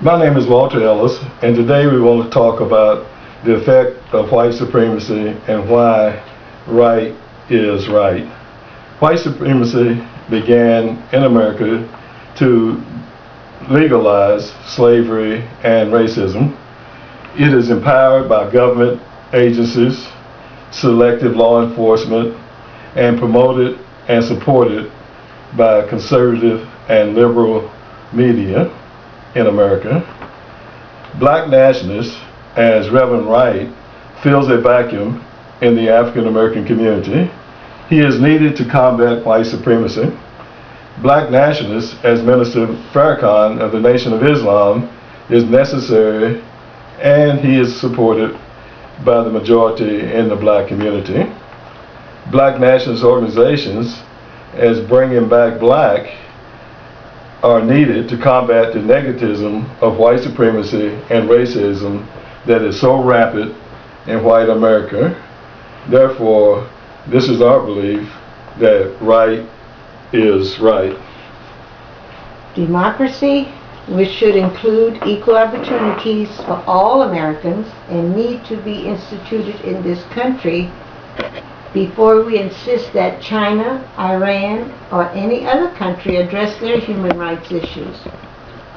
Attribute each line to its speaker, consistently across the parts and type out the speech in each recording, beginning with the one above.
Speaker 1: My name is Walter Ellis, and today we want to talk about the effect of white supremacy and why right is right. White supremacy began in America to legalize slavery and racism. It is empowered by government agencies, selective law enforcement, and promoted and supported by conservative and liberal media in America. Black nationalists, as Reverend Wright, fills a vacuum in the African American community. He is needed to combat white supremacy. Black nationalists, as Minister Farrakhan of the Nation of Islam, is necessary, and he is supported by the majority in the black community. Black nationalist organizations, as Bringing Back Black, are needed to combat the negativism of white supremacy and racism that is so rampant in white America. Therefore, this is our belief that right is right.
Speaker 2: Democracy, which should include equal opportunities for all Americans and need to be instituted in this country before we insist that China, Iran, or any other country address their human rights issues.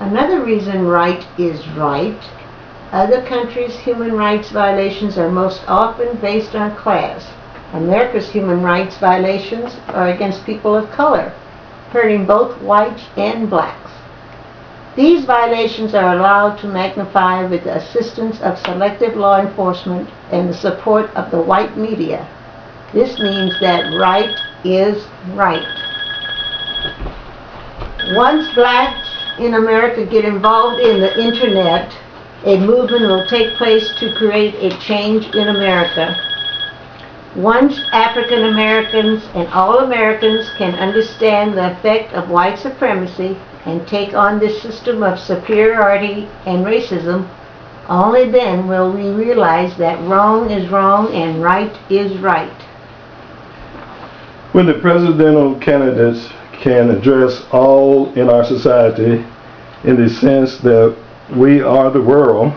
Speaker 2: Another reason right is right. Other countries' human rights violations are most often based on class. America's human rights violations are against people of color, hurting both whites and blacks. These violations are allowed to magnify with the assistance of selective law enforcement and the support of the white media. This means that right is right. Once blacks in America get involved in the internet, a movement will take place to create a change in America. Once African Americans and all Americans can understand the effect of white supremacy and take on this system of superiority and racism, only then will we realize that wrong is wrong and right is right.
Speaker 1: When the presidential candidates can address all in our society in the sense that we are the world,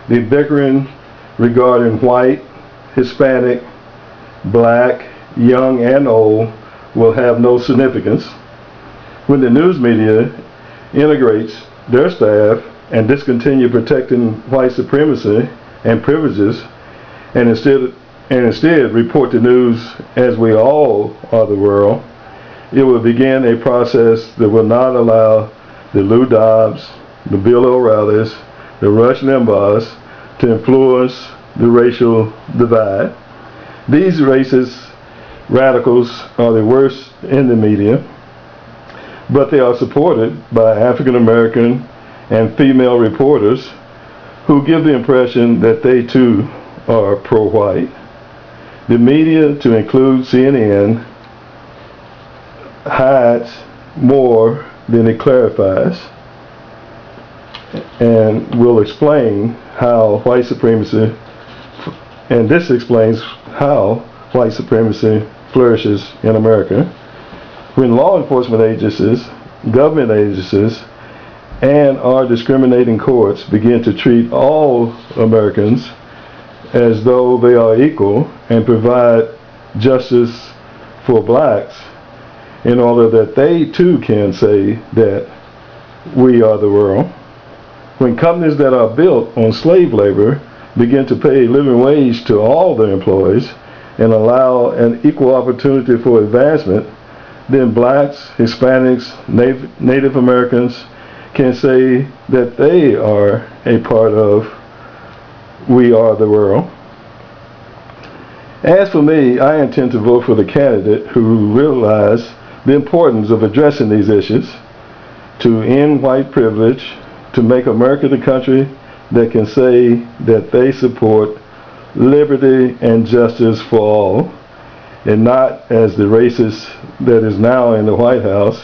Speaker 1: the bickering regarding white, Hispanic, black, young and old will have no significance. When the news media integrates their staff and discontinue protecting white supremacy and privileges and instead report the news as we all are the world, it will begin a process that will not allow the Lou Dobbs, the Bill O'Reillys, the Rush Limbaughs to influence the racial divide. These racist radicals are the worst in the media, but they are supported by African American and female reporters who give the impression that they too are pro-white. The media, to include CNN, hides more than it clarifies, and will explain how white supremacy, and this explains how white supremacy flourishes in America. When law enforcement agencies, government agencies, and our discriminating courts begin to treat all Americans as though they are equal and provide justice for blacks in order that they too can say that we are the world. When companies that are built on slave labor begin to pay a living wage to all their employees and allow an equal opportunity for advancement, then blacks, Hispanics, Native Americans can say that they are a part of we are the world. As for me, I intend to vote for the candidate who realizes the importance of addressing these issues, to end white privilege, to make America the country that can say that they support liberty and justice for all, and not as the racist that is now in the White House,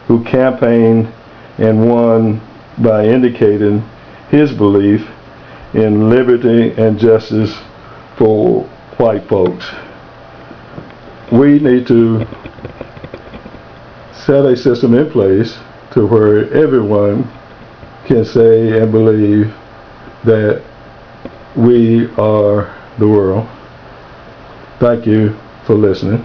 Speaker 1: who campaigned and won by indicating his belief in liberty and justice for white folks. We need to set a system in place to where everyone can say and believe that we are the world. Thank you for listening.